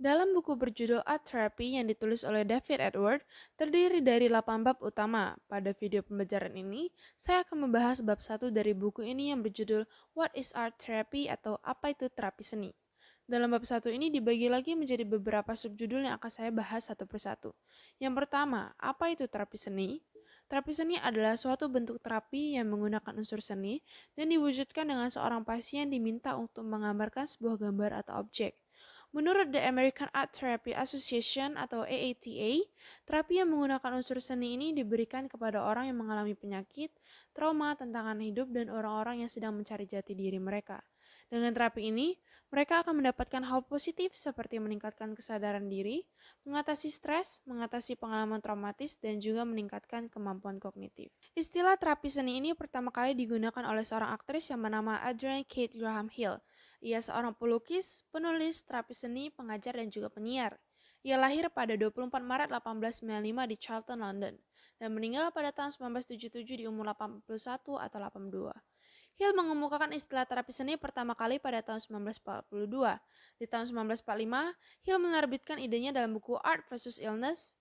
Dalam buku berjudul Art Therapy yang ditulis oleh David Edward, terdiri dari 8 bab utama. Pada video pembelajaran ini, saya akan membahas bab 1 dari buku ini yang berjudul What is Art Therapy atau apa itu terapi seni. Dalam bab 1 ini dibagi lagi menjadi beberapa subjudul yang akan saya bahas satu persatu. Yang pertama, apa itu terapi seni? Terapi seni adalah suatu bentuk terapi yang menggunakan unsur seni dan diwujudkan dengan seorang pasien diminta untuk menggambarkan sebuah gambar atau objek. Menurut The American Art Therapy Association atau AATA, terapi yang menggunakan unsur seni ini diberikan kepada orang yang mengalami penyakit, trauma, tantangan hidup, dan orang-orang yang sedang mencari jati diri mereka. Dengan terapi ini, mereka akan mendapatkan hal positif seperti meningkatkan kesadaran diri, mengatasi stres, mengatasi pengalaman traumatis, dan juga meningkatkan kemampuan kognitif. Istilah terapi seni ini pertama kali digunakan oleh seorang aktris yang bernama Adrienne Kate Graham Hill. Ia seorang pelukis, penulis, terapis seni, pengajar, dan juga penyiar. Ia lahir pada 24 Maret 1895 di Charlton, London, dan meninggal pada tahun 1977 di umur 81 atau 82. Hill mengemukakan istilah terapi seni pertama kali pada tahun 1942. Di tahun 1945, Hill menerbitkan idenya dalam buku Art versus Illness.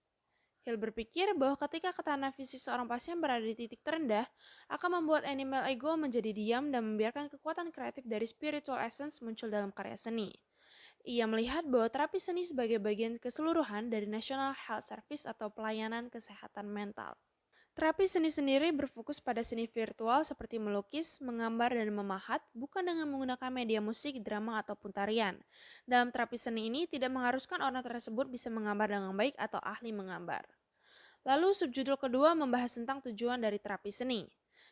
Hill berpikir bahwa ketika ketahanan fisik seorang pasien berada di titik terendah, akan membuat animal ego menjadi diam dan membiarkan kekuatan kreatif dari spiritual essence muncul dalam karya seni. Ia melihat bahwa terapi seni sebagai bagian keseluruhan dari National Health Service atau pelayanan kesehatan mental. Terapi seni sendiri berfokus pada seni virtual seperti melukis, menggambar, dan memahat, bukan dengan menggunakan media musik, drama, ataupun tarian. Dalam terapi seni ini tidak mengharuskan orang tersebut bisa menggambar dengan baik atau ahli menggambar. Lalu subjudul kedua membahas tentang tujuan dari terapi seni.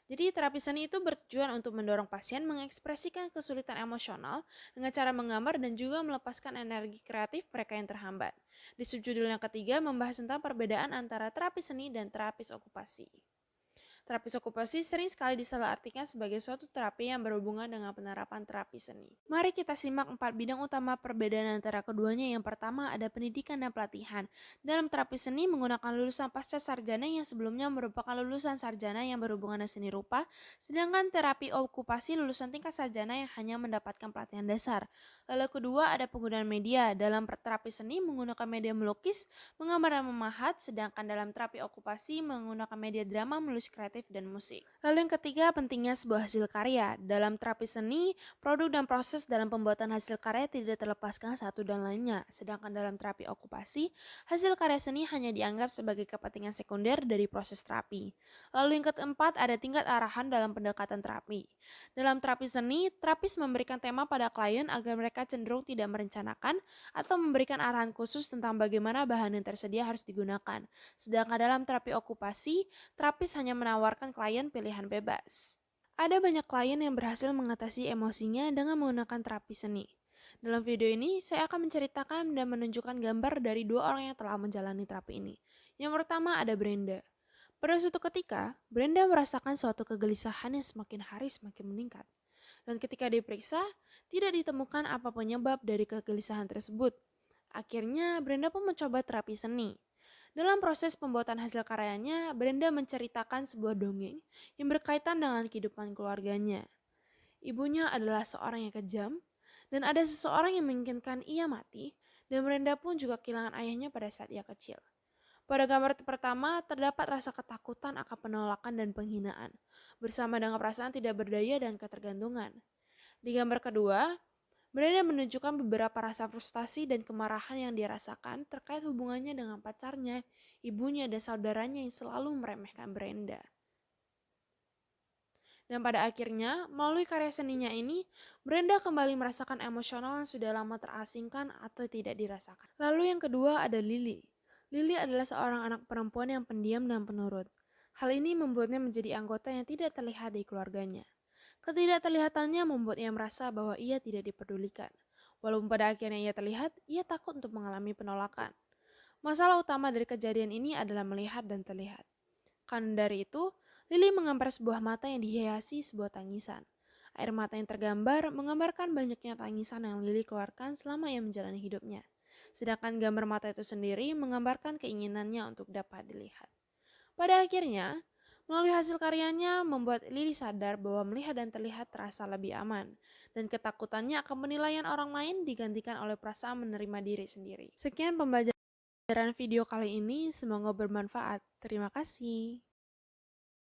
Jadi terapi seni itu bertujuan untuk mendorong pasien mengekspresikan kesulitan emosional dengan cara menggambar dan juga melepaskan energi kreatif mereka yang terhambat. Di subjudul yang ketiga membahas tentang perbedaan antara terapi seni dan terapis okupasi. Terapis okupasi sering sekali disalahartikan sebagai suatu terapi yang berhubungan dengan penerapan terapi seni. Mari kita simak 4 bidang utama perbedaan antara keduanya. Yang pertama ada pendidikan dan pelatihan. Dalam terapi seni menggunakan lulusan pasca sarjana yang sebelumnya merupakan lulusan sarjana yang berhubungan dengan seni rupa, sedangkan terapi okupasi lulusan tingkat sarjana yang hanya mendapatkan pelatihan dasar. Lalu kedua ada penggunaan media. Dalam terapi seni menggunakan media melukis, menggambar dan memahat, sedangkan dalam terapi okupasi menggunakan media drama, menulis kreatif, dan musik. Lalu yang ketiga, pentingnya sebuah hasil karya. Dalam terapi seni, produk dan proses dalam pembuatan hasil karya tidak terlepaskan satu dan lainnya. Sedangkan dalam terapi okupasi, hasil karya seni hanya dianggap sebagai kepentingan sekunder dari proses terapi. Lalu yang keempat, ada tingkat arahan dalam pendekatan terapi. Dalam terapi seni, terapis memberikan tema pada klien agar mereka cenderung tidak merencanakan atau memberikan arahan khusus tentang bagaimana bahan yang tersedia harus digunakan. Sedangkan dalam terapi okupasi, terapis hanya menawarkan klien pilihan bebas. Ada banyak klien yang berhasil mengatasi emosinya dengan menggunakan terapi seni. Dalam video ini, saya akan menceritakan dan menunjukkan gambar dari dua orang yang telah menjalani terapi ini. Yang pertama ada Brenda. Pada suatu ketika, Brenda merasakan suatu kegelisahan yang semakin hari semakin meningkat. Dan ketika diperiksa, tidak ditemukan apa penyebab dari kegelisahan tersebut. Akhirnya, Brenda pun mencoba terapi seni. Dalam proses pembuatan hasil karyanya, Brenda menceritakan sebuah dongeng yang berkaitan dengan kehidupan keluarganya. Ibunya adalah seorang yang kejam, dan ada seseorang yang menginginkan ia mati, dan Brenda pun juga kehilangan ayahnya pada saat ia kecil. Pada gambar pertama, terdapat rasa ketakutan akan penolakan dan penghinaan, bersama dengan perasaan tidak berdaya dan ketergantungan. Di gambar kedua, Brenda menunjukkan beberapa rasa frustasi dan kemarahan yang dirasakan terkait hubungannya dengan pacarnya, ibunya, dan saudaranya yang selalu meremehkan Brenda. Dan pada akhirnya, melalui karya seninya ini, Brenda kembali merasakan emosional yang sudah lama terasingkan atau tidak dirasakan. Lalu yang kedua ada Lily. Lily adalah seorang anak perempuan yang pendiam dan penurut. Hal ini membuatnya menjadi anggota yang tidak terlihat di keluarganya. Ketidakterlihatannya membuat ia merasa bahwa ia tidak dipedulikan. Walaupun pada akhirnya ia terlihat, ia takut untuk mengalami penolakan. Masalah utama dari kejadian ini adalah melihat dan terlihat. Karena dari itu, Lily menggambar sebuah mata yang dihiasi sebuah tangisan. Air mata yang tergambar menggambarkan banyaknya tangisan yang Lily keluarkan selama ia menjalani hidupnya. Sedangkan gambar mata itu sendiri menggambarkan keinginannya untuk dapat dilihat. Pada akhirnya, melalui hasil karyanya membuat Lily sadar bahwa melihat dan terlihat terasa lebih aman. dan ketakutannya akan penilaian orang lain digantikan oleh perasaan menerima diri sendiri. Sekian pembelajaran video kali ini, semoga bermanfaat. Terima kasih.